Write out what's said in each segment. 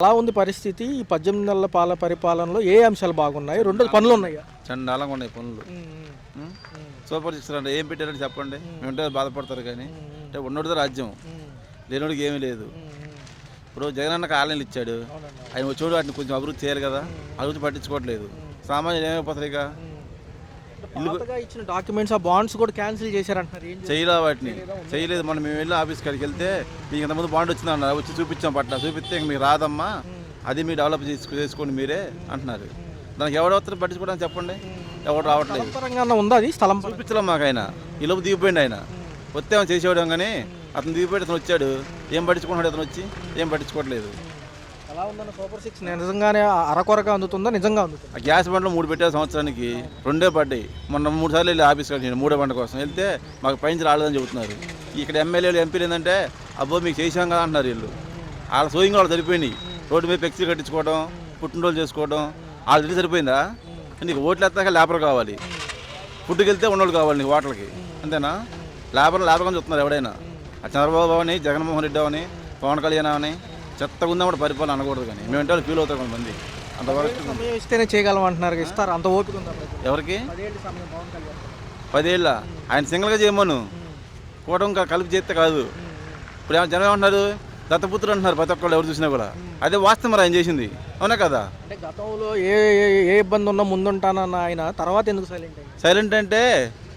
అలా ఉంది పరిస్థితి. ఈ 18 నెలల పరిపాలనలో ఏ అంశాలు బాగున్నాయి? 2 పనులు ఉన్నాయా? చండాలంగా ఉన్నాయి పనులు. సూపర్ సిక్స్ అంటే ఏం పెట్టారంటే చెప్పండి. మేమంటే బాధపడతారు కానీ అంటే ఉన్నోడితో రాజ్యం, లేనోడికి ఏమీ లేదు. ఇప్పుడు జగనన్న కాలనీలు ఇచ్చాడు, ఆయన వచ్చాడు వాటిని కొంచెం అభివృద్ధి చేయాలి కదా, అభివృద్ధి పట్టించుకోవట్లేదు. సామాన్యులు ఏమైపోతారు ఇక. కొత్తగా ఇచ్చిన డాక్యుమెంట్స్ ఆ బాండ్స్ కూడా క్యాన్సిల్ చేశారంటున్నారు. చేయలే, వాటిని చేయలేదు. మనం మేము వెళ్ళి ఆఫీస్ కాడికి వెళ్తే మీకు ఇంతకుముందు బాండ్ వచ్చిందన్నారు, వచ్చి చూపించాం పట్ల, చూపిస్తే ఇంక మీకు రాదమ్మా, అది మీరు డెవలప్ చేసుకోండి మీరే అంటున్నారు. దానికి ఎవరు వస్తారు పట్టించుకోవడానికి చెప్పండి, ఎవరు రావట్లేదు. ఉందా అది స్థలం చూపించలేం మాకు. ఆయన ఈ లోపు దిగిపోయింది. ఆయన వస్తే చేసేవాడు కానీ అతను దిగిపోయి అతను వచ్చాడు, ఏం పట్టించుకున్నాడు, అతను వచ్చి ఏం పట్టించుకోవట్లేదు. ఎలా ఉందన్న సూపర్ సిక్స్ నిజంగానే అరకొరగా అందుతుందా, నిజంగా అందుతుందా? గ్యాస్ బండ్లు 3 పెట్టే సంవత్సరానికి 2 పడ్డాయి. మొన్న 3 సార్లు వెళ్ళి ఆఫీస్కి వెళ్ళి 3వ బండ కోసం వెళ్తే మాకు పైన రాలేదని చెబుతున్నారు. ఇక్కడ ఎమ్మెల్యేలు ఎంపీలు ఏంటంటే అబ్బో మీకు చేసాం కదా అంటున్నారు. వీళ్ళు వాళ్ళ సోయింగ్ వాళ్ళు సరిపోయినాయి. రోడ్డు మీద ఫ్లెక్సీలు కట్టించుకోవడం, పుట్టినరోజులు చేసుకోవడం, వాళ్ళ ఇంటి సరిపోయిందా? నీకు ఓట్లు ఎత్తాక లేబర్ కావాలి, ఫుడ్కి వెళ్తే ఉన్నోళ్ళు కావాలి నీకు హోటల్కి, అంతేనా? లేబర్గా చూస్తున్నారు ఎవడైనా. ఆ చంద్రబాబు అని, జగన్మోహన్ రెడ్డి అని, పవన్ కళ్యాణ్ అని చెత్తగా ఉందా కూడా పరిపాలన అనకూడదు. కానీ మేమంటే వాళ్ళు ఫీల్ అవుతారు కొంతమంది. అంతవరకు ఇస్తేనే చేయగలం అంటున్నారు. ఇస్తారు అంత ఓపిక ఉందా? ఎవరికి 10 ఏళ్ళ ఆయన సింగిల్గా చేయమను, కూటమి కలిపి చేస్తే కాదు. ఇప్పుడు జనం ఏమంటున్నారు, దత్తపుత్రుడు అంటున్నారు ప్రతి ఒక్కళ్ళు ఎవరు చూసినా కూడా. అదే వాస్తవం మరి ఆయన చేసింది, అవునా కదా? అంటే గతంలో ఏ ఇబ్బంది ఉన్నా ముందుంటానన్న ఆయన తర్వాత ఎందుకు సైలెంట్ అంటే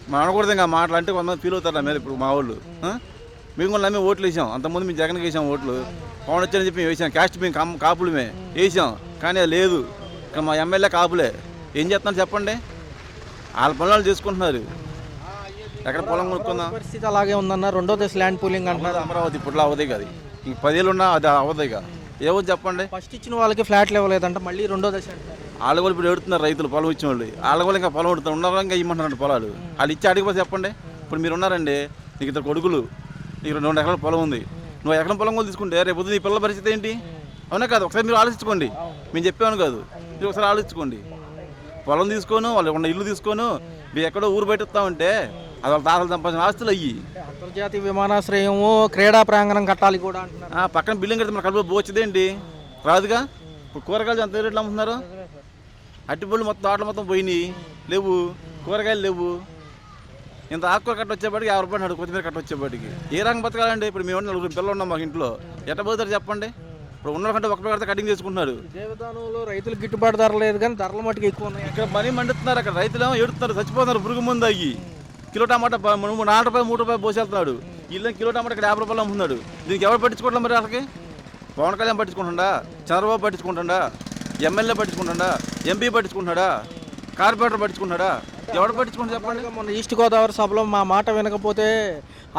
మనం అనకూడదు. ఇంకా మాటలు అంటే కొంతమంది ఫీల్ అవుతారు మీరు. ఇప్పుడు మా వాళ్ళు మేము కూడా నమ్మి ఓట్లు వేసాం. అంతకుముందు మేము జగన్కి వేసాం ఓట్లు, పవన్ వచ్చారని చెప్పి మేము వేసాం. క్యాస్ట్ మేము కాపులమే వేసాం, కానీ అది లేదు. ఇక్కడ మా ఎమ్మెల్యే కాపులే. ఏం చేస్తున్నారు చెప్పండి? వాళ్ళ పనులు చేసుకుంటున్నారు. ఎక్కడ పొలం కొనుక్కుందాం పరిస్థితి అలాగే ఉందన్న. 2వ దశ ల్యాండ్ పూలింగ్ అంటున్నారు. అమరావతి ఇప్పుడు అవదే కదా, ఇంక 10 ఏళ్ళు ఉన్నా అది అవదే కదా. ఏమో చెప్పండి. ఫస్ట్ ఇచ్చిన వాళ్ళకి ఫ్లాట్లు ఇవ్వలేదంట, మళ్ళీ 2వ దశ అంటారు. వాళ్ళ కూడా ఇప్పుడు ఎడుతున్నారు రైతులు, పొలం ఇచ్చిన వాళ్ళు. వాళ్ళ కూడా ఇంకా పొలం ఎడుతున్నారు, ఉన్నారు ఇంకా ఇమ్మంటున్నారు పొలాలు. వాళ్ళు ఇచ్చి అడిగిపోతే చెప్పండి. ఇప్పుడు మీరు ఉన్నారండి, నీకు 2 కొడుకులు, నీకు 2 ఎకరాల పొలం ఉంది, నువ్వు ఎకరం పొలం కూడా తీసుకుంటే రేపు నీ పిల్లల పరిస్థితి ఏంటి? అవునా కాదు? ఒకసారి మీరు ఆలోచించుకోండి. మేము చెప్పాను కాదు, మీరు ఒకసారి ఆలోచించుకోండి. పొలం తీసుకోను, వాళ్ళు ఉన్న ఇల్లు తీసుకోను, మీరు ఎక్కడో ఊరు బయటస్తామంటే అది వాళ్ళ తాతలు సంపాదించిన ఆస్తులు అయ్యి. అంతర్జాతీయ విమానాశ్రయము, క్రీడా ప్రాంగణం కట్టాలి కూడా అంటున్నారు. పక్కన బిల్డింగ్ కడితే మన కడుపులో పోవచ్చుదేంటి? రాదుగా. ఇప్పుడు కూరగాయలు ఎంత రేట్లు అమ్ముతున్నారు? అట్టిపళ్ళు మొత్తం తోటలు మొత్తం పోయినాయి, లేవు కూరగాయలు లేవు. ఇంత ఆకుకూర కట్ట వచ్చేపాటికి 50 రూపాయలు నాడు, కొత్తిమీర కట్ట వచ్చేపాటికి. ఏ రంగం బతకాలండి? ఇప్పుడు మేము 4 పిల్లలు ఉన్నాం మాకు ఇంట్లో, ఎట్ట పోతారు చెప్పండి? ఇప్పుడు ఉన్న కంటే ఒక కడితే కటింగ్ చేసుకుంటున్నారు. దేవదానంలో రైతులు గిట్టుబాటు ధర లేదు, కానీ ధరలు మటుకు ఎక్కువ ఉన్నాయి. ఇక్కడ మనీ మండుతున్నారు. అక్కడ రైతులు ఏమో ఏడుతున్నారు, చచ్చిపోతున్నారు పురుగు ముందు అయ్యి. కిలో టమాటా 4 రూపాయలు 3 రూపాయలు పోసేస్తున్నాడు. ఇల్లు కిలో టమాటా ఇక్కడ 50 రూపాయలు అమ్ముతున్నాడు. దీనికి ఎవరు పట్టించుకోవట్లేదు మరి? అసలుకి పవన్ కళ్యాణ్ పట్టించుకుంటుండా, చంద్రబాబు పట్టించుకుంటుండా, ఎమ్మెల్యే పట్టించుకుంటుండా, ఎంపీ పట్టించుకుంటున్నాడా, కార్పొరేటర్ పట్టించుకుంటున్నాడా? ఎవరు పట్టించుకుంటా చెప్పండి? మొన్న ఈస్ట్ గోదావరి సభలో మా మాట వినకపోతే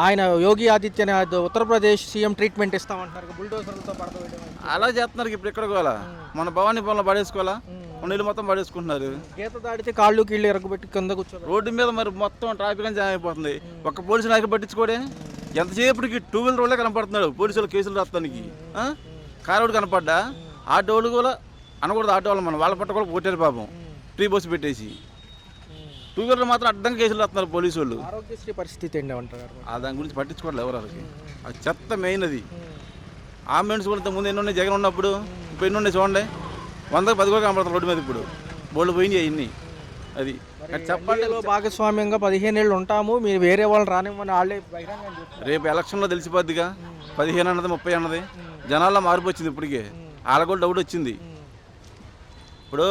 ఆయన యోగి ఆదిత్యనాథ్ ఉత్తరప్రదేశ్ సీఎం ట్రీట్మెంట్ ఇస్తామంటున్నారు. బుల్డోజర్లతో పడతాం అలా చేస్తున్నారు. ఇప్పుడు ఎక్కడ కోలా మన భవానీ పొలంలో పడేసుకోవాలా, నీళ్ళు మొత్తం పడేసుకుంటున్నారు. గీత దాడితే కాళ్ళు కీళ్ళు ఎరగబెట్టి కింద కూర్చోరు. రోడ్డు మీద మరి మొత్తం ట్రాఫిక్ అని జామ్ అయిపోతుంది. ఒక్క పోలీసు నాయకు పట్టించుకోడే. ఎంతసేపటికి 2 వీలర్ రోడ్లే కనపడుతున్నాడు పోలీసులు కేసులు రాస్తానికి. కారు కనపడ్డా ఆటో వాళ్ళు కూడా అనకూడదు. ఆటో వాళ్ళు మనం వాళ్ళ పట్ట కూడా కొట్టారు పాపం, ఫ్రీ బస్సు పెట్టేసి. 2 వీలర్ మాత్రం అడ్డంగా కేసులు రాస్తున్నారు పోలీసు వాళ్ళు. ఆరోగ్యశ్రీ పరిస్థితి ఏంటి అంటారు? దాని గురించి పట్టించుకోవట్లేదు ఎవరు. వాళ్ళకి అది చెత్త మెయిన్. అది అంబులెన్స్ కూడా ఇంతకుముందు ఎన్ని ఉన్నాయి జగన్ ఉన్నప్పుడు, ఇప్పుడు ఎన్ని ఉన్నాయి చూడండి. 100కి 10 కూడా కనపడతారు రోడ్డు మీద. ఇప్పుడు బోల్డ్ పోయినాయి అన్ని. అది చెప్పండి. భాగస్వామ్యంగా 15 ఏళ్ళు ఉంటాము, మీరు వేరే వాళ్ళు రానివ్వని వాళ్ళే రేపు ఎలక్షన్లో తెలిసిపోద్దిగా. 15 అన్నది 30 అన్నది జనాల్లో మార్పు వచ్చింది. ఇప్పటికే వాళ్ళకు కూడా డౌట్ వచ్చింది. ఇప్పుడు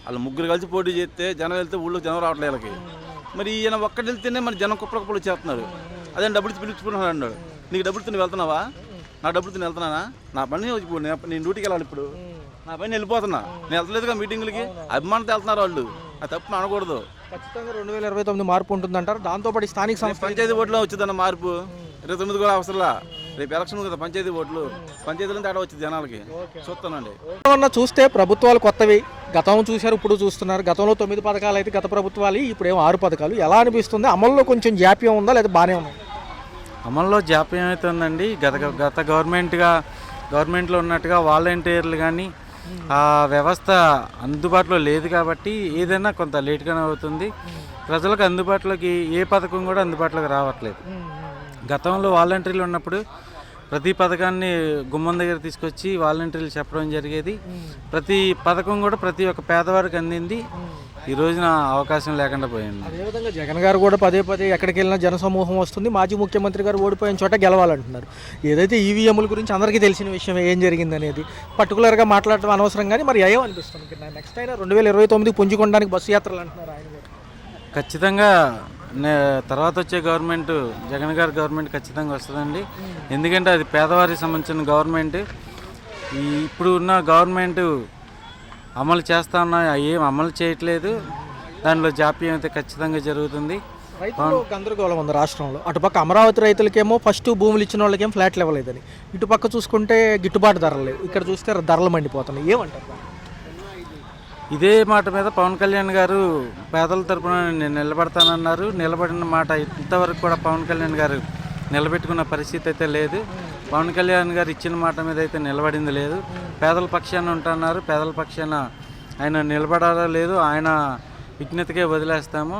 వాళ్ళు 3 కలిసి పోటీ చేస్తే జనం వెళ్తే ఊళ్ళో జనం రావట్లేదు వీళ్ళకి. మరి ఈయన ఒక్కటి వెళ్తేనే మరి జనం కుప్పలు వచ్చేస్తున్నారు. అదే డబ్బులు పిలుచుకుంటున్నాడు అన్నాడు. నీకు డబ్బులు తిని వెళ్తున్నావా? నా డబ్బులు తిని వెళ్తున్నానా? నా పని నేను డ్యూటీకి వెళ్ళాలి. ఇప్పుడు నా పని వెళ్ళిపోతున్నా, నేను వెళ్తలేదుగా మీటింగ్లకి. అభిమానంతో వెళ్తున్నారు వాళ్ళు, అది తప్పు అనకూడదు. ఖచ్చితంగా 2029 మార్పు ఉంటుందంటారు. దాంతోపాటు స్థానిక సంస్థ పంచాయతీ ఓట్లో వచ్చిందన్న మార్పు 29 కూడా అవసరంలా. రేపు ఎలక్షన్ కదా, పంచాయతీ ఓట్లు, పంచాయతీలో తేడా వచ్చింది జనాలకి. చూస్తానండి. చూస్తే ప్రభుత్వాలు కొత్తవి, గతం చూశారు, ఇప్పుడు చూస్తున్నారు. గతంలో 9 పథకాలు అయితే గత ప్రభుత్వాలు, ఇప్పుడు ఏమో 6 పథకాలు. ఎలా అనిపిస్తుంది? అమల్లో కొంచెం జాప్యం ఉందా లేదా బాగానే ఉన్నాయి? అమల్లో జాప్యం అవుతుందండి. గత గవర్నమెంట్లో ఉన్నట్టుగా వాలంటీర్లు కానీ ఆ వ్యవస్థ అందుబాటులో లేదు కాబట్టి ఏదైనా కొంత లేట్గానే అవుతుంది. ప్రజలకు అందుబాటులోకి ఏ పథకం కూడా అందుబాటులోకి రావట్లేదు. గతంలో వాలంటీర్లు ఉన్నప్పుడు ప్రతి పథకాన్ని గుమ్మం దగ్గర తీసుకొచ్చి వాలంటీర్లు చెప్పడం జరిగేది. ప్రతి పథకం కూడా ప్రతి ఒక్క పేదవారికి అందింది. ఈ రోజున అవకాశం లేకుండా పోయింది. అదేవిధంగా జగన్ గారు కూడా పదే పదే ఎక్కడికి వెళ్ళినా జనసమూహం వస్తుంది, మాజీ ముఖ్యమంత్రి గారు ఓడిపోయిన చోట గెలవాలంటున్నారు. ఏదైతే ఈవీఎంల గురించి అందరికీ తెలిసిన విషయం ఏం జరిగింది అనేది పర్టికులర్గా మాట్లాడటం అనవసరం, కానీ మరి ఏమనిపిస్తుంది నెక్స్ట్ అయినా 2029 పుంజుకోవడానికి బస్సు యాత్రలు అంటున్నారు ఆయన కూడా. ఖచ్చితంగా తర్వాత వచ్చే గవర్నమెంట్ జగన్ గారి గవర్నమెంట్ ఖచ్చితంగా వస్తుందండి. ఎందుకంటే అది పేదవారికి సంబంధించిన గవర్నమెంట్. ఇప్పుడు ఉన్న గవర్నమెంట్ అమలు చేస్తా ఉన్నా ఏం అమలు చేయట్లేదు. దానిలో జాప్యం అయితే ఖచ్చితంగా జరుగుతుంది. రైతులు గందరగోళం ఉంది రాష్ట్రంలో. అటుపక్క అమరావతి రైతులకేమో ఫస్ట్ భూములు ఇచ్చిన వాళ్ళకేమో ఫ్లాట్లు ఇవ్వలేదని, ఇటుపక్క చూసుకుంటే గిట్టుబాటు ధరలు లేవు, ఇక్కడ చూస్తే ధరలు మండిపోతున్నాయి. ఏమంటారు? ఇదే మాట మీద పవన్ కళ్యాణ్ గారు పేదల తరపున నేను నిలబడతానన్నారు. నిలబడిన మాట ఇంతవరకు కూడా పవన్ కళ్యాణ్ గారు నిలబెట్టుకున్న పరిస్థితి అయితే లేదు. పవన్ కళ్యాణ్ గారు ఇచ్చిన మాట మీద అయితే నిలబడింది లేదు. పేదల పక్షాన ఉంటున్నారు. పేదల పక్షాన ఆయన నిలబడాలో లేదు, ఆయన విజ్ఞతకే వదిలేస్తాము.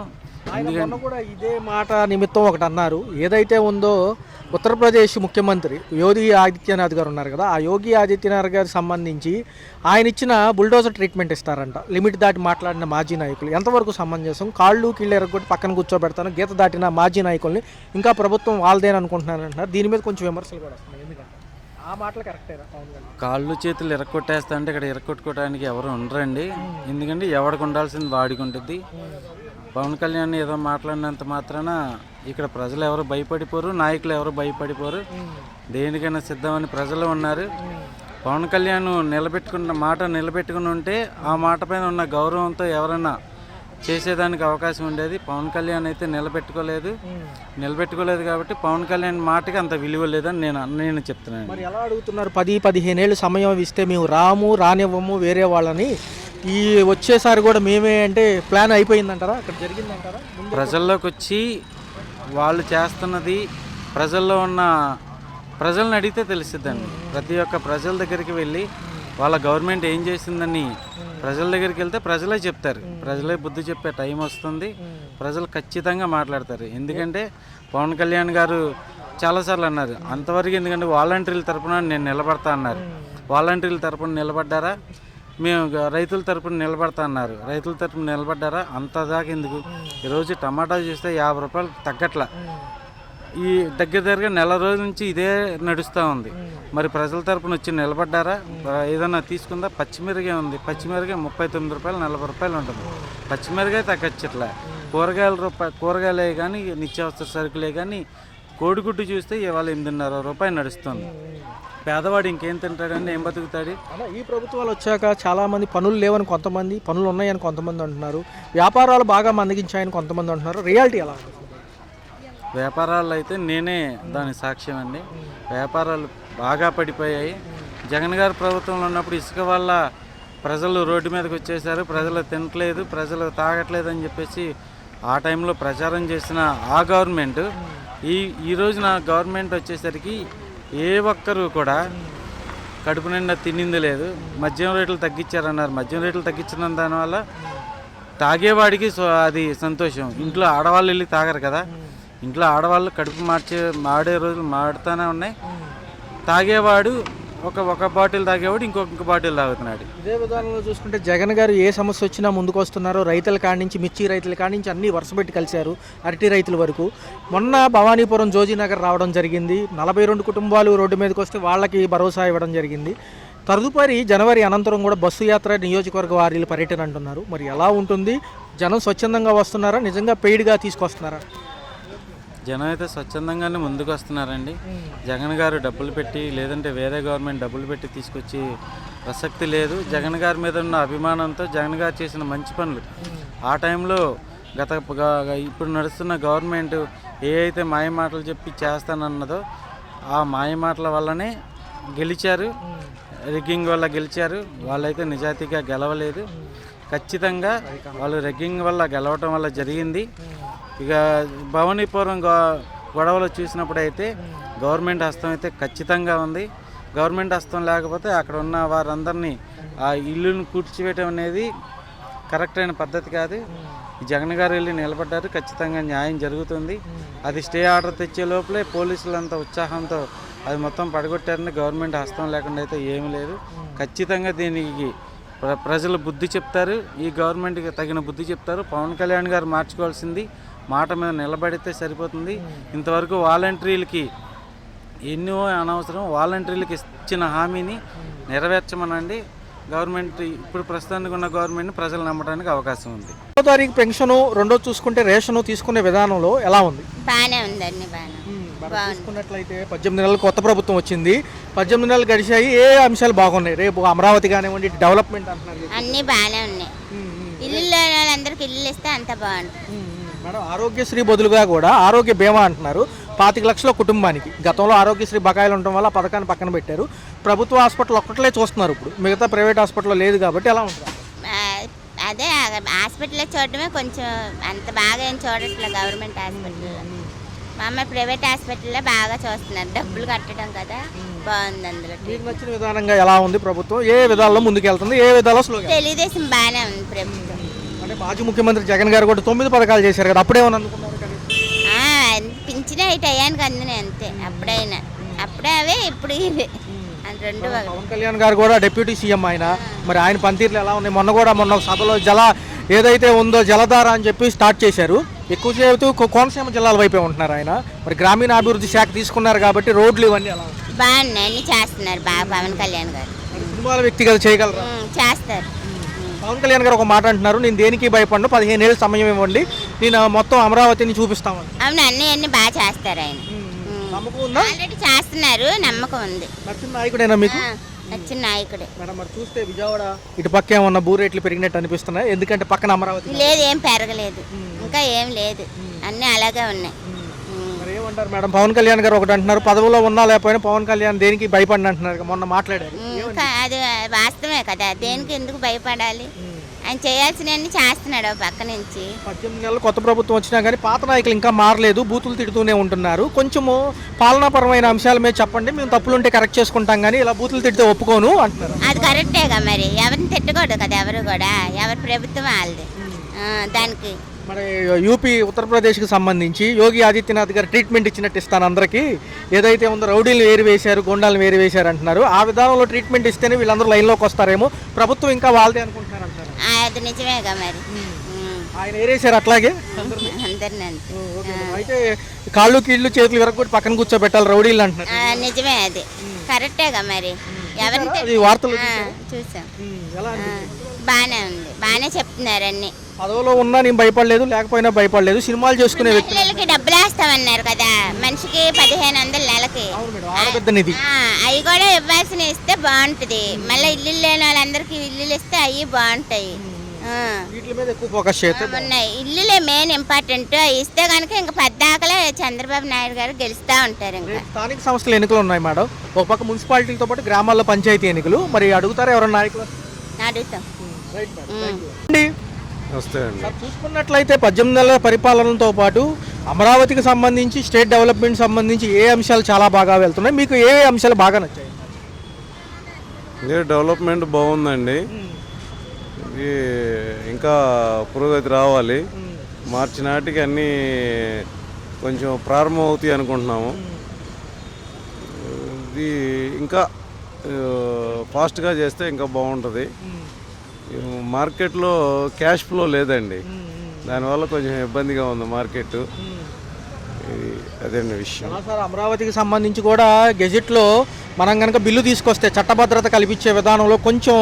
ఆయన కూడా ఇదే మాట నిమిత్తం ఒకటి అన్నారు. ఏదైతే ఉందో ఉత్తరప్రదేశ్ ముఖ్యమంత్రి యోగి ఆదిత్యనాథ్ గారు ఉన్నారు కదా, ఆ యోగి ఆదిత్యనాథ్ గారికి సంబంధించి ఆయన ఇచ్చిన బుల్డోజర్ ట్రీట్మెంట్ ఇస్తారంట. లిమిట్ దాటి మాట్లాడిన మాజీ నాయకులు ఎంతవరకు సమంజసం? కాళ్ళు కీళ్ళు ఎరగొట్టి పక్కన కూర్చోబెడతాను, గీత దాటిన మాజీ నాయకుల్ని ఇంకా ప్రభుత్వం వాళ్ళదేననుకుంటున్నాను అంటున్నారు. దీని మీద కొంచెం విమర్శలు కూడా వస్తున్నాయి. ఎందుకంటే ఆ మాటలు కరెక్టేనా? కాళ్ళు చేతులు ఎరక్కొట్టేస్తా అంటే ఇక్కడ ఎరక్కొట్టుకోవడానికి ఎవరు ఉండరండి. ఎందుకంటే ఎవడికి ఉండాల్సింది వాడికి ఉంటుంది. పవన్ కళ్యాణ్ ఏదో మాట్లాడినంత మాత్రాన ఇక్కడ ప్రజలు ఎవరు భయపడిపోరు, నాయకులు ఎవరు భయపడిపోరు. దేనికైనా సిద్ధమని ప్రజలు ఉన్నారు. పవన్ కళ్యాణ్ నిలబెట్టుకుని ఉంటే ఆ మాట పైన ఉన్న గౌరవంతో ఎవరైనా చేసేదానికి అవకాశం ఉండేది. పవన్ కళ్యాణ్ అయితే నిలబెట్టుకోలేదు కాబట్టి పవన్ కళ్యాణ్ మాటకి అంత విలువ లేదని నేను చెప్తున్నాను. మరి ఎలా అడుగుతున్నారు? 10-15 ఏళ్ళు సమయం ఇస్తే మేము రానివ్వము వేరే వాళ్ళని, ఈ వచ్చేసారి కూడా మేమే అంటే ప్లాన్ అయిపోయిందంటారా? అక్కడ జరిగిందంటారా? ప్రజల్లోకి వచ్చి వాళ్ళు చేస్తున్నది ప్రజల్ని అడిగితే తెలుస్తుందండి. ప్రతి ఒక్క ప్రజల దగ్గరికి వెళ్ళి వాళ్ళ గవర్నమెంట్ ఏం చేసిందని ప్రజల దగ్గరికి వెళ్తే ప్రజలే చెప్తారు. ప్రజలే బుద్ధి చెప్పే టైం వస్తుంది. ప్రజలు ఖచ్చితంగా మాట్లాడతారు. ఎందుకంటే పవన్ కళ్యాణ్ గారు చాలాసార్లు అన్నారు అంతవరకు, ఎందుకంటే వాలంటీర్ల తరపున నేను నిలబడతా అన్నారు. వాలంటీర్ల తరపున నిలబడ్డారా? మేము రైతుల తరపున నిలబడతా అన్నారు. రైతుల తరపున నిలబడ్డారా? అంత దాకా ఎందుకు? ఈరోజు టమాటా చూస్తే 50 రూపాయలు తగ్గట్ల. ఈ దగ్గరగా నెల రోజుల నుంచి ఇదే నడుస్తూ ఉంది. మరి ప్రజల తరపున వచ్చి నిలబడ్డారా? ఏదన్నా తీసుకుందా? పచ్చిమిరకాయ ఉంది. పచ్చిమిరకాయ 39 రూపాయలు 40 రూపాయలు ఉంటుంది. పచ్చిమిరకాయ తగ్గచ్చట్లే. కూరగాయలే కానీ, నిత్యావసర సరుకులే కానీ, కోడిగుడ్డు చూస్తే ఇవాళ 8.5 రూపాయలు నడుస్తుంది. పేదవాడు ఇంకేం తింటాడని, ఏం బతుకుతాడు? ఈ ప్రభుత్వాలు వచ్చాక చాలామంది పనులు లేవని కొంతమంది, పనులు ఉన్నాయని కొంతమంది అంటున్నారు. వ్యాపారాలు బాగా మందగించాయని కొంతమంది అంటున్నారు. రియాలిటీ ఎలా ఉంటుంది? వ్యాపారాలు అయితే నేనే దాని సాక్ష్యం అండి. వ్యాపారాలు బాగా పడిపోయాయి. జగన్ గారి ప్రభుత్వంలో ఉన్నప్పుడు ఇసుక వల్ల ప్రజలు రోడ్డు మీదకి వచ్చేసారు. ప్రజలు తినట్లేదు, ప్రజలు తాగట్లేదు అని చెప్పేసి ఆ టైంలో ప్రచారం చేసిన ఆ గవర్నమెంట్ ఈ రోజున గవర్నమెంట్ వచ్చేసరికి ఏ ఒక్కరు కూడా కడుపు నిండా తినింది లేదు. మద్యం రేట్లు తగ్గించారన్నారు. మద్యం రేట్లు తగ్గించిన దానివల్ల తాగేవాడికి అది సంతోషం. ఇంట్లో ఆడవాళ్ళు వెళ్ళి తాగరు కదా. ఇంట్లో ఆడవాళ్ళు కడుపు మాడే రోజులు మాడుతూనే ఉన్నాయి. తాగేవాడు ఒక బాటిల్ తాగేవాడు ఇంకొక బాటిల్ తాగుతున్నాడు. ఇదే విధానంలో చూసుకుంటే జగన్ గారు ఏ సమస్య వచ్చినా ముందుకు వస్తున్నారో, రైతుల కాడి నుంచి, మిర్చి రైతుల కాడి నుంచి అన్నీ వరుసపెట్టి కలిశారు, అరటి రైతుల వరకు. మొన్న భవానీపురం జోజీనగర్ రావడం జరిగింది. 42 కుటుంబాలు రోడ్డు మీదకి వస్తే వాళ్ళకి భరోసా ఇవ్వడం జరిగింది. తదుపరి జనవరి అనంతరం కూడా బస్సు యాత్ర, నియోజకవర్గ వారీల పర్యటన అంటున్నారు. మరి ఎలా ఉంటుంది? జనం స్వచ్ఛందంగా వస్తున్నారా, నిజంగా పెయిడ్గా తీసుకొస్తున్నారా? జనం అయితే స్వచ్ఛందంగానే ముందుకు వస్తున్నారండి. జగన్ గారు డబ్బులు పెట్టి, లేదంటే వేరే గవర్నమెంట్ డబ్బులు పెట్టి తీసుకొచ్చి ప్రసక్తి లేదు. జగన్ గారి మీద ఉన్న అభిమానంతో జగన్ గారు చేసిన మంచి పనులు ఆ టైంలో ఇప్పుడు నడుస్తున్న గవర్నమెంట్ ఏ అయితే మాయ మాటలు చెప్పి చేస్తానన్నదో ఆ మాయ మాటల వల్లనే గెలిచారు. రిగ్గింగ్ వల్ల గెలిచారు. వాళ్ళైతే నిజాయితీగా గెలవలేదు. ఖచ్చితంగా వాళ్ళు రిగ్గింగ్ వల్ల గెలవటం వల్ల జరిగింది. ఇక భవానీపురం గొడవలు చూసినప్పుడు అయితే గవర్నమెంట్ హస్తం అయితే ఖచ్చితంగా ఉంది. గవర్నమెంట్ హస్తం లేకపోతే అక్కడ ఉన్న వారందరినీ ఆ ఇల్లును కూర్చివేయటం అనేది కరెక్ట్ అయిన పద్ధతి కాదు. జగన్ గారు వెళ్ళి నిలబడ్డారు. ఖచ్చితంగా న్యాయం జరుగుతుంది. అది స్టే ఆర్డర్ తెచ్చే లోపలే పోలీసులంతా ఉత్సాహంతో అది మొత్తం పడగొట్టారని గవర్నమెంట్ హస్తం లేకుండా అయితే ఏమీ లేదు. ఖచ్చితంగా దీనికి ప్రజలు బుద్ధి చెప్తారు, ఈ గవర్నమెంట్కి తగిన బుద్ధి చెప్తారు. పవన్ కళ్యాణ్ గారు మార్చుకోవాల్సింది మాట మీద నిలబడితే సరిపోతుంది. ఇంతవరకు వాలంటీర్లకి ఎన్నో అనవసరం, వాలంటీర్లకు ఇచ్చిన హామీని నెరవేర్చమనండి. గవర్నమెంట్ ఇప్పుడు ప్రస్తుతానికి ఉన్న గవర్నమెంట్ని ప్రజలు నమ్మడానికి అవకాశం ఉంది. 1వ తారీఖు పెన్షన్, 2వ చూసుకుంటే రేషన్ తీసుకునే విధానంలో ఎలా ఉంది? బాగానే ఉందండి, బాగానే చూసుకున్నట్లయితే 18 నెలలు కొత్త ప్రభుత్వం వచ్చింది, 18 నెలలు గడిచాయి. ఏ అంశాలు బాగున్నాయి? రేపు అమరావతి కానివ్వండి, డెవలప్మెంట్ అంటున్నారు, అన్నీ బాగానే ఉన్నాయి. ఇల్లు లేని వాళ్ళందరికీ ఇల్లు ఇస్తే అంత బాగుంటుంది. మేడం, ఆరోగ్యశ్రీ బదులుగా కూడా ఆరోగ్య బీమా అంటున్నారు, 25 లక్షల కుటుంబానికి. గతంలో ఆరోగ్యశ్రీ బకాయిలు ఉండటం వల్ల పథకాన్ని పక్కన పెట్టారు. ప్రభుత్వ హాస్పిటల్ ఒక్కట్లే చూస్తున్నారు ఇప్పుడు, మిగతా ప్రైవేట్ హాస్పిటల్లో లేదు కాబట్టి ఎలా ఉంటుంది? అదే హాస్పిటల్లో చూడటమే, కొంచెం అంత బాగా ఏం చూడట్లేదు గవర్నమెంట్ హాస్పిటల్లో. మా అమ్మ ప్రైవేట్ హాస్పిటల్లో బాగా చూస్తున్నారు, డబ్బులు కట్టడం కదా, బాగుంది. అందులో మీకు నచ్చిన విధానంగా ఎలా ఉంది ప్రభుత్వం? ఏ విధాల్లో ముందుకెళ్తుంది, ఏ విధాల్లో స్లో? తెలుగుదేశం బాగానే ఉంది ప్రభుత్వం. అంటే మాజీ ముఖ్యమంత్రి జగన్ గారు కూడా 9 పథకాలు చేశారు కదా, అప్పుడేమని అందుకున్నారు? పింఛన్ అయితే అయ్యానికి అందినాయి అంతే. అప్పుడే అవే, ఇప్పుడు ఇవే, అది రెండు. పవన్ కళ్యాణ్ గారు కూడా డిప్యూటీ సీఎం ఆయన, మరి ఆయన పనితీరులు ఎలా ఉన్నాయి? మొన్న ఒక సభలో ఏదైతే ఉందో జలధార అని చెప్పి స్టార్ట్ చేశారు. ఎక్కువ సేపు కోనసీమ జిల్లాల వైపే ఉంటున్నారు ఆయన. మరి గ్రామీణ అభివృద్ధి శాఖ తీసుకున్నారు కాబట్టి రోడ్లు ఇవన్నీ ఎలా ఉన్నాయి? బాగున్నాయి, అన్ని చేస్తున్నారు బాగా పవన్ కళ్యాణ్ గారు. సినిమాల వ్యక్తిగత చేయగలరు, చేస్తారు. పవన్ కళ్యాణ్ గారు ఒక మాట అంటున్నారు, నేను దేనికి భయపడను, 15 ఏళ్ళు సమయం ఇవ్వండి, నేను మొత్తం అమరావతిని చూపిస్తామని. అవును, అన్ని బాగా చేస్తారు ఆయన. నమ్మకం ఉందా? ఆల్రెడీ చేస్తున్నారు, నమ్మకం ఉంది. నచ్చిన నాయకుడేనా మీకు? నచ్చిన నాయకుడే. మేడం, మరి చూస్తే విజయవాడ ఇటు పక్క ఏమన్నా భూ రేట్లు పెరిగినట్టు అనిపిస్తున్నాయి, ఎందుకంటే పక్కన అమరావతి లేదు, ఏం పెరగలేదు, ఇంకా ఏం లేదు, అన్నీ అలాగే ఉన్నాయి. మరి ఏమంటారు మేడం? పవన్ కళ్యాణ్ గారు ఒకటి అంటున్నారు, పదవిలో ఉన్నా లేకపోయినా పవన్ కళ్యాణ్ దేనికి భయపడిన అంటున్నారు, మొన్న మాట్లాడారు. ఇంకా అది వాస్తవమే కదా, దేనికి ఎందుకు భయపడాలి? ఆయన చేయాల్సినవన్నీ చేస్తున్నాడు పక్క నుంచి. 18 నెలలు కొత్త ప్రభుత్వం వచ్చినా కానీ పాత నాయకులు ఇంకా మారలేదు, బూతులు తిడుతూనే ఉంటున్నారు. కొంచెము పాలనాపరమైన అంశాల మీద చెప్పండి, మేము తప్పులుంటే కరెక్ట్ చేసుకుంటాం, కానీ ఇలా బూతులు తిడితే ఒప్పుకోను అంటున్నారు. అది కరెక్టేగా, మరి ఎవరిని తిట్టకూడదు కదా, ఎవరు కూడా, ఎవరి ప్రభుత్వం వాళ్ళది. దానికి మరి యూపీ ఉత్తరప్రదేశ్కి సంబంధించి యోగి ఆదిత్యనాథ్ గారు ట్రీట్మెంట్ ఇచ్చినట్టు ఇస్తాను అందరికీ, ఏదైతే ఉందో రౌడీలు వేరు వేశారు, గోండాలను వేరు వేశారు అంటున్నారు. ఆ విధానంలో ట్రీట్మెంట్ ఇస్తేనే వీళ్ళందరూ లైన్లోకి వస్తారేమో, ప్రభుత్వం ఇంకా వాళ్ళదే అనుకుంటున్నారు అంటారు. అది నిజమేగా మరి. ఆయన ఏరేశారు అట్లాగే అందరినీ. అయితే కాళ్ళు కీళ్ళు చేతులు విరగొట్టి పక్కన కూర్చోబెట్టాలి రౌడీలు అంటున్నారు. నిజమే, అది కరెక్టేగా మరి. ఎవరిని వార్తలు చూసాం, బాగానే ఉంది, బాగానే చెప్తున్నారు అన్ని. పదవిలో ఉన్నా నేను భయపడలేదు, లేకపోయినా భయపడలేదు, సినిమాలు చేసుకునే వ్యక్తి. పిల్లలకి డబ్బులు వేస్తామన్నారు కదా, మనిషికి 1500 నెలకి. అవి కూడా ఇవ్వాల్సిన ఇస్తే బాగుంటుంది. మళ్ళీ ఇల్లు లేని వాళ్ళందరికీ ఇల్లులు ఇస్తే అవి బాగుంటాయి. ఉన్నాయి ఇల్లులే మెయిన్ ఇంపార్టెంట్. ఇస్తే కనుక ఇంకా పద్దాకలే చంద్రబాబు నాయుడు గారు గెలుస్తూ ఉంటారు. ఇంకా స్థానిక సంస్థల ఎన్నికలు ఉన్నాయి మేడం, ఒక పక్క మున్సిపాలిటీలతో పాటు గ్రామాల్లో పంచాయతీ ఎన్నికలు, మరి అడుగుతారా ఎవరన్నా నాయకులు? అడుగుతాం. చూసుకున్నట్లయితే 18 నెలల పరిపాలనతో పాటు అమరావతికి సంబంధించి, స్టేట్ డెవలప్మెంట్ సంబంధించి ఏ అంశాలు చాలా బాగా వెళ్తున్నాయి, మీకు ఏ అంశాలు బాగా నచ్చాయి? డెవలప్మెంట్ బాగుందండి, ఇంకా పురోగతి రావాలి. మార్చి నాటికి అన్నీ కొంచెం ప్రారంభం అవుతాయి అనుకుంటున్నాము. ఇది ఇంకా ఫాస్ట్గా చేస్తే ఇంకా బాగుంటుంది. మార్కెట్లో క్యాష్ ఫ్లో లేదండి, దానివల్ల కొంచెం ఇబ్బందిగా ఉంది మార్కెట్. అదే విషయం. సార్, అమరావతికి సంబంధించి కూడా గెజెట్లో మనం కనుక బిల్లు తీసుకొస్తే చట్టభద్రత కల్పించే విధానంలో కొంచెం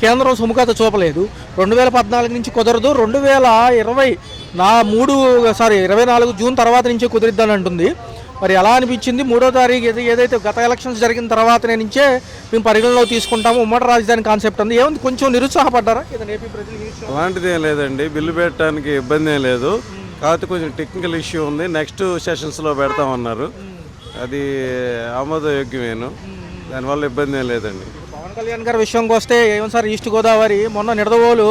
కేంద్రం సుముఖత చూపలేదు. 2014 నుంచి కుదరదు, 2024 జూన్ తర్వాత నుంచే కుదిరిద్దని అంటుంది. మరి ఎలా అనిపించింది? 3వ తారీఖు ఏదైతే గత ఎలక్షన్స్ జరిగిన తర్వాతనే నుంచే మేము పరిగణలో తీసుకుంటాము, ఉమ్మడి రాజధాని కాన్సెప్ట్ ఉంది. ఏముంది, కొంచెం నిరుత్సాహపడ్డారా? అలాంటిది ఏం లేదండి, బిల్లు పెట్టడానికి ఇబ్బంది ఏం లేదు. కాకపోతే కొంచెం టెక్నికల్ ఇష్యూ ఉంది, నెక్స్ట్ సెషన్స్లో పెడతామన్నారు. అది ఆమోదయోగ్యమేను, దానివల్ల ఇబ్బంది ఏం లేదండి. పవన్ కళ్యాణ్ గారి విషయంకి వస్తే ఏమో సార్, ఈస్ట్ గోదావరి మొన్న నిడదవోలు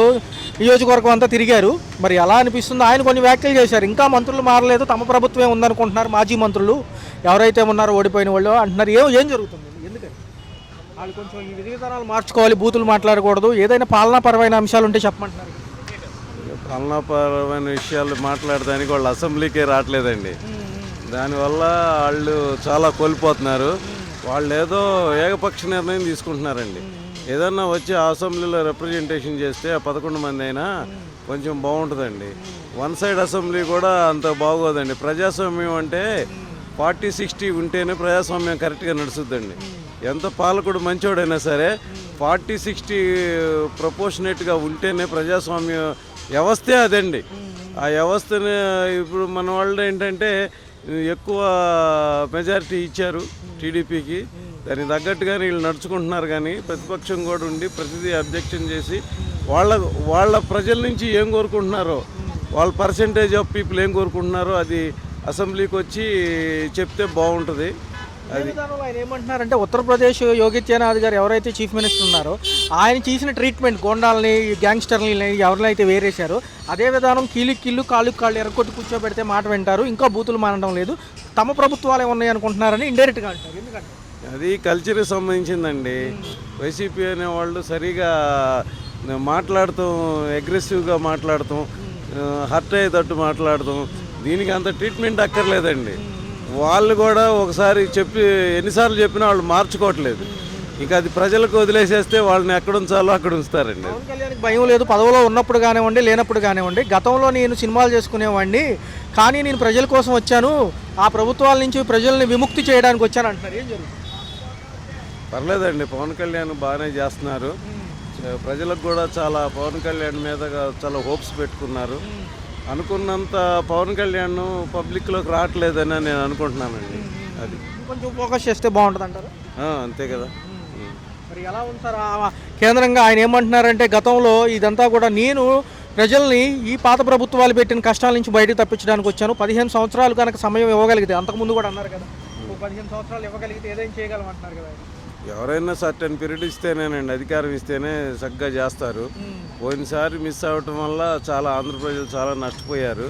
నియోజకవర్గం అంతా తిరిగారు. మరి ఎలా అనిపిస్తుంది? ఆయన కొన్ని వ్యాఖ్యలు చేశారు, ఇంకా మంత్రులు మారలేదు, తమ ప్రభుత్వమే ఉందనుకుంటున్నారు, మాజీ మంత్రులు ఎవరైతే ఉన్నారో ఓడిపోయిన వాళ్ళు అంటున్నారు. ఏం జరుగుతుంది? ఎందుకని వాళ్ళు కొంచెం ఈ విధి విధానాలు మార్చుకోవాలి, బూతులు మాట్లాడకూడదు, ఏదైనా పాలనాపరమైన అంశాలు ఉంటే చెప్పమంటున్నారు. పాలనాపరమైన విషయాలు మాట్లాడడానికి వాళ్ళు అసెంబ్లీకే రావట్లేదండి, దానివల్ల వాళ్ళు చాలా కోల్పోతున్నారు. వాళ్ళు ఏదో ఏకపక్ష నిర్ణయం తీసుకుంటున్నారండి. ఏదన్నా వచ్చి అసెంబ్లీలో రిప్రజెంటేషన్ చేస్తే ఆ 11 మంది అయినా కొంచెం బాగుంటుందండి. వన్ సైడ్ అసెంబ్లీ కూడా అంత బాగోదండి. ప్రజాస్వామ్యం అంటే 40-60 ఉంటేనే ప్రజాస్వామ్యం కరెక్ట్గా నడుస్తుందండి. ఎంత పాలకుడు మంచోడైనా సరే 40-60 ప్రపోర్షనేట్గా ఉంటేనే ప్రజాస్వామ్య వ్యవస్థే అదండి. ఆ వ్యవస్థని ఇప్పుడు మన వాళ్ళు ఏంటంటే ఎక్కువ మెజారిటీ ఇచ్చారు టీడీపీకి, దానికి తగ్గట్టుగానే వీళ్ళు నడుచుకుంటున్నారు. కానీ ప్రతిపక్షం కూడా ఉండి ప్రతిదీ అబ్జెక్షన్ చేసి వాళ్ళ ప్రజల నుంచి ఏం కోరుకుంటున్నారో, వాళ్ళ పర్సంటేజ్ ఆఫ్ పీపుల్ ఏం కోరుకుంటున్నారో అది అసెంబ్లీకి వచ్చి చెప్తే బాగుంటుంది. అదే విధానంలో ఆయన ఏమంటున్నారంటే ఉత్తరప్రదేశ్ యోగి ఆదిత్యనాథ్ గారు ఎవరైతే చీఫ్ మినిస్టర్ ఉన్నారో ఆయన చేసిన ట్రీట్మెంట్ గోండాలని గ్యాంగ్స్టర్లని ఎవరినైతే వేరేశారో అదే విధానం కీళ్ళు కాళ్ళు ఎరగొట్టి కూర్చోబెడితే మాట వింటారు, ఇంకా బూతులు మానడం లేదు, తమ ప్రభుత్వాలే ఉన్నాయి అనుకుంటున్నారని ఇండైరెక్ట్గా అంటారు. ఎందుకంటే అది కల్చర్కి సంబంధించిందండి. వైసీపీ అనే వాళ్ళు సరిగా మాట్లాడతాం, అగ్రెసివ్గా మాట్లాడతాం, హర్ట్ అయ్యేటట్టు మాట్లాడతాం, దీనికి అంత ట్రీట్మెంట్ అక్కర్లేదండి. వాళ్ళు కూడా ఒకసారి చెప్పి ఎన్నిసార్లు చెప్పినా వాళ్ళు మార్చుకోవట్లేదు. ఇంకా అది ప్రజలకు వదిలేసేస్తే వాళ్ళని ఎక్కడ ఉంచాలో అక్కడ ఉంచుతారండి. పవన్ కళ్యాణ్కి భయం లేదు, పదవిలో ఉన్నప్పుడు కానివ్వండి లేనప్పుడు కానివ్వండి. గతంలో నేను సినిమాలు చేసుకునేవాడిని, కానీ నేను ప్రజల కోసం వచ్చాను, ఆ ప్రభుత్వాల నుంచి ప్రజల్ని విముక్తి చేయడానికి వచ్చాను అంటున్నారు. ఏం జరుగుతుంది? పర్లేదండి, పవన్ కళ్యాణ్ బాగానే చేస్తున్నారు. ప్రజలకు కూడా చాలా పవన్ కళ్యాణ్ మీద చాలా హోప్స్ పెట్టుకున్నారు. అనుకున్నంత పవన్ కళ్యాణ్ పబ్లిక్లోకి రావట్లేదని నేను అనుకుంటున్నానండి. అది కొంచెం ఫోకస్ చేస్తే బాగుంటుంది అంటారు. అంతే కదా. మరి ఎలా ఉంది సార్? కేంద్రంగా ఆయన ఏమంటున్నారంటే గతంలో ఇదంతా కూడా నేను ప్రజల్ని ఈ పాత ప్రభుత్వాలు పెట్టిన కష్టాల నుంచి బయటకు తప్పించడానికి వచ్చాను, 15 సంవత్సరాలు కనుక సమయం ఇవ్వగలిగితే, అంతకుముందు కూడా అన్నారు కదా 15 సంవత్సరాలు ఇవ్వగలిగితే ఏదైనా చేయగలం అంటున్నారు కదా. ఎవరైనా సర్టెన్ పీరియడ్ ఇస్తేనేనండి, అధికారం ఇస్తేనే చక్కగా చేస్తారు. పోయినసారి మిస్ అవ్వటం వల్ల చాలా ఆంధ్ర ప్రజలు చాలా నష్టపోయారు.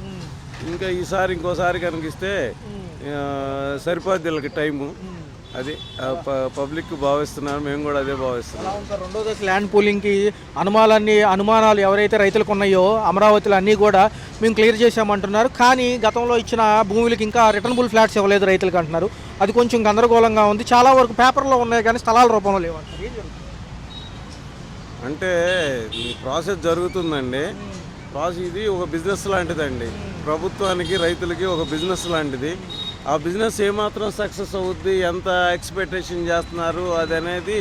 ఇంకా ఈసారి ఇంకోసారి కనుక ఇస్తే సరిపోద్ది వీళ్ళకి టైము. అది పబ్లిక్ భావిస్తున్నారు, మేము కూడా అదే భావిస్తున్నాం. రెండో దశ ల్యాండ్ పూలింగ్కి అనుమానాలు ఎవరైతే రైతులకు ఉన్నాయో అమరావతిలో అన్నీ కూడా మేము క్లియర్ చేసామంటున్నారు. కానీ గతంలో ఇచ్చిన భూములకి ఇంకా రిటర్నబుల్ ఫ్లాట్స్ ఇవ్వలేదు రైతులకు అంటున్నారు. అది కొంచెం గందరగోళంగా ఉంది. చాలా వరకు పేపర్లో ఉన్నాయి కానీ స్థలాల రూపంలో లేవంటారు. ఏం జరుగుతుంది? అంటే ఈ ప్రాసెస్ జరుగుతుందండి. ఇది ఒక బిజినెస్ లాంటిదండి. ప్రభుత్వానికి రైతులకి ఒక బిజినెస్ లాంటిది. ఆ బిజినెస్ ఏమాత్రం సక్సెస్ అవుద్ది, ఎంత ఎక్స్పెక్టేషన్ చేస్తున్నారు అది అనేది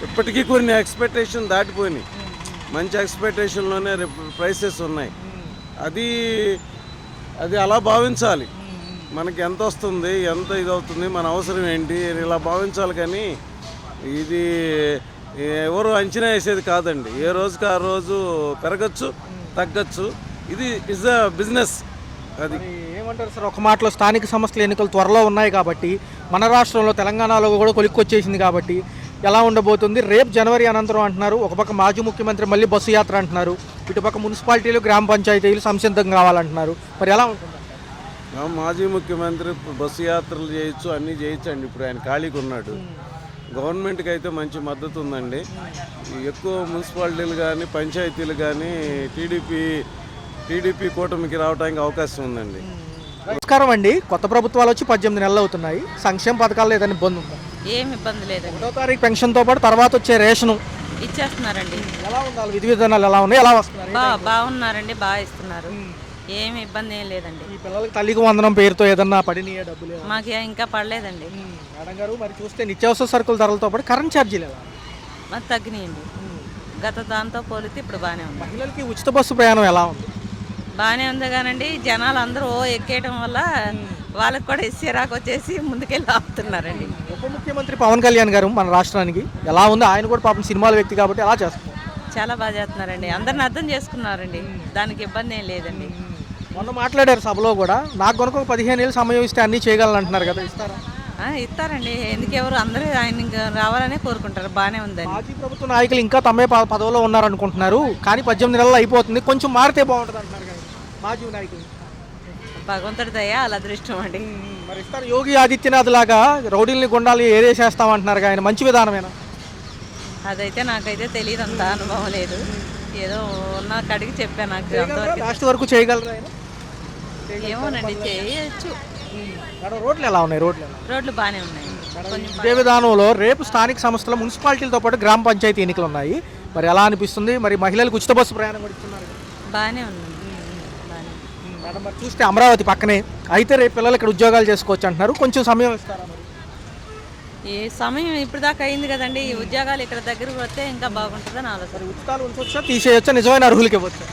ఇప్పటికీ కొన్ని ఎక్స్పెక్టేషన్ దాటిపోయినాయి. మంచి ఎక్స్పెక్టేషన్లోనే ప్రైసెస్ ఉన్నాయి. అది అలా భావించాలి. మనకి ఎంత వస్తుంది, ఎంత ఇది అవుతుంది, మన అవసరం ఏంటి ఇలా భావించాలి. కానీ ఇది ఎవరు అంచనా వేసేది కాదండి. ఏ రోజుకి ఆ రోజు పెరగచ్చు, తగ్గచ్చు. ఇది ఇస్ అ బిజినెస్. అది ఏమంటారు సార్? ఒక మాటలో స్థానిక సంస్థల ఎన్నికలు త్వరలో ఉన్నాయి కాబట్టి, మన రాష్ట్రంలో తెలంగాణలో కూడా కొలిక్కొచ్చేసింది కాబట్టి ఎలా ఉండబోతుంది? రేపు జనవరి అనంతరం అంటున్నారు. ఒక పక్క మాజీ ముఖ్యమంత్రి మళ్ళీ బస్సు యాత్ర అంటున్నారు, ఇటుపక్క మున్సిపాలిటీలు గ్రామ పంచాయతీలు సంసిద్ధం కావాలంటున్నారు. మరి ఎలా ఉంటుంది? మాజీ ముఖ్యమంత్రి బస్సు యాత్రలు చేయొచ్చు, అన్నీ చేయొచ్చు అండి. ఇప్పుడు ఆయన ఖాళీగా ఉన్నాడు. గవర్నమెంట్కి అయితే మంచి మద్దతు ఉందండి. ఎక్కువ మున్సిపాలిటీలు కానీ పంచాయతీలు కానీ టీడీపీ కూటమికి రావడానికి అవకాశం ఉందండి. నమస్కారం అండి. కొత్త ప్రభుత్వాలు వచ్చి 18 నెలలు అవుతున్నాయి. సంక్షేమ పథకాలు ఏదైనా ఇబ్బంది ఉందా? ఏమి ఇబ్బంది లేదండి. 1వ తారీఖు పెన్షన్తో పాటు తర్వాత వచ్చే రేషను ఇచ్చేస్తున్నారండి. ఎలా ఉండాలి? విధి విధానాలు ఎలా ఉన్నాయి? ఎలా వస్తున్నారు? బాగున్నారండి, బాగా ఇస్తున్నారు. ఏమి ఇబ్బంది ఏం లేదండి. ఈ పిల్లలకి తల్లికి వందనం పేరుతో ఏదన్నా పడినాయా డబ్బులు? మాకు ఇంకా పడలేదండి. మేడం గారు, మరి చూస్తే నిత్యావసర సరుకుల ధరలతో పాటు కరెంట్ ఛార్జీలు ఎలా? మాకు తగ్గినాయండి. గత దాంతో పోలితే ఇప్పుడు బాగానే ఉంది. మహిళలకి ఉచిత బస్సు ప్రయాణం ఎలా ఉంది? బాగానే ఉంది కానండి, జనాలు అందరూ ఎక్కేయడం వల్ల వాళ్ళకి కూడా ఇస్సిరాకు వచ్చేసి ముందుకెళ్ళి ఆపుతున్నారండి. ఉప ముఖ్యమంత్రి పవన్ కళ్యాణ్ గారు మన రాష్ట్రానికి ఎలా ఉంది? ఆయన కూడా పాపం సినిమాల వ్యక్తి కాబట్టి ఎలా చేస్తారు? చాలా బాగా చేస్తున్నారండి. అందరిని అర్థం చేసుకున్నారండి, దానికి ఇబ్బంది ఏం లేదండి. మొన్న మాట్లాడారు సభలో కూడా, నాకు కనుక 15 ఏళ్ళు సమయం ఇస్తే అన్నీ చేయగలను అంటున్నారు కదా, ఇస్తారా? ఇస్తారండి. ఎందుకెవరు అందరూ ఆయన ఇంకా రావాలనే కోరుకుంటారు. బాగానే ఉందండి. మాజీ ప్రభుత్వ నాయకులు ఇంకా తమ్మే పదవిలో ఉన్నారనుకుంటున్నారు, కానీ 18 నెలలు అయిపోతుంది, కొంచెం మారితే బాగుంటుంది అంటున్నారు కదా మాజీ నాయకులు. భగవంతుడి దయ, అలా అదృష్టం అండి. మరి ఇస్తారు. యోగి ఆదిత్యనాథ్ లాగా రౌడీల్ని గుండాలి ఏదేసేస్తామంటున్నారు, ఆయన మంచి విధానమేనా? అదైతే నాకైతే తెలియదు, అంత అనుభవం లేదు. ఏదో ఉన్న కడిగి చెప్పాను, నాకు అంతవరకు. లాస్ట్ వరకు చేయగలరు ఆయన? ఏమోనండి, చేయొచ్చు. రోడ్లు ఎలా ఉన్నాయి? రోడ్లు బాగానే ఉన్నాయి. ఇదే విధానంలో రేపు స్థానిక సంస్థల మున్సిపాలిటీలతో పాటు గ్రామ పంచాయతీ ఎన్నికలు ఉన్నాయి. మరి ఎలా అనిపిస్తుంది? మరి మహిళలకు ఉచిత బస్సు ప్రయాణం కూడా ఇస్తున్నారు కదా. బాగానే ఉంది. బాగానే. మేడం మరి చూస్తే అమరావతి పక్కనే అయితే రేపు పిల్లలు ఇక్కడ ఉద్యోగాలు చేసుకోవచ్చు అంటున్నారు. కొంచెం సమయం ఇస్తారా మరి? ఈ సమయం ఇప్పుడు దాకా అయింది కదండి. ఈ ఉద్యోగాలు ఇక్కడ దగ్గరకు వస్తే ఇంకా బాగుంటుందని ఆలోచన. మరి ఉచితాలు ఉంచవచ్చా, తీసేయచ్చా, నిజమైన అర్హులకి ఇవ్వచ్చా?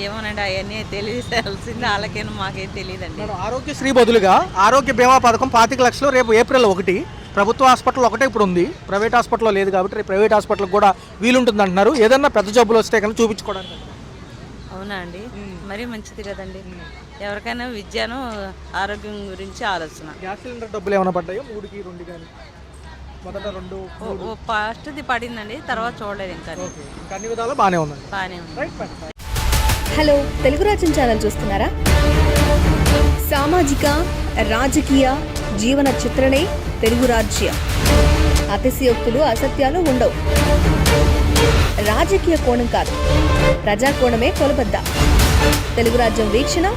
ఏమోనండి, అవన్నీ తెలియాల్సింది వాళ్ళకేమో, మాకేం తెలియదండి. మేడం ఆరోగ్యశ్రీ బదులుగా ఆరోగ్య బీమా పథకం 25 లక్షలు రేపు ఏప్రిల్ 1 ప్రభుత్వ హాస్పిటల్ ఒకటే ఇప్పుడు ఉంది, ప్రైవేట్ హాస్పిటల్లో లేదు కాబట్టి రేపు ప్రైవేట్ హాస్పిటల్కి కూడా వీలుంటుంది అంటున్నారు. ఏదన్నా పెద్ద జబ్బులు వస్తే కనుక చూపించుకోవడానికి. అవునా అండి, మరీ మంచిది కదండి. ఎవరికైనా విద్యను ఆరోగ్యం గురించి ఆలోచన. గ్యాస్ సిలిండర్ డబ్బులు ఏమైనా పడ్డాయో 3కి 2 కానీ మొదట 2 ఫస్ట్ది పడిందండి, తర్వాత చూడలేదు ఇంకా. అన్ని విధాలు బాగానే ఉందండి. బాగానే ఉంది. హలో, తెలుగు రాజ్యం ఛానల్ చూస్తున్నారా? సామాజిక రాజకీయ జీవన చిత్రణే తెలుగు రాజ్యం. అతిశయోక్తులు అసత్యాలు ఉండవు. రాజకీయ కోణం కాదు, ప్రజా కోణమే కొలబద్ద. తెలుగు రాజ్యం వీక్షణ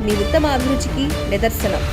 మీ ఉత్తమ అభిరుచికి నిదర్శనం.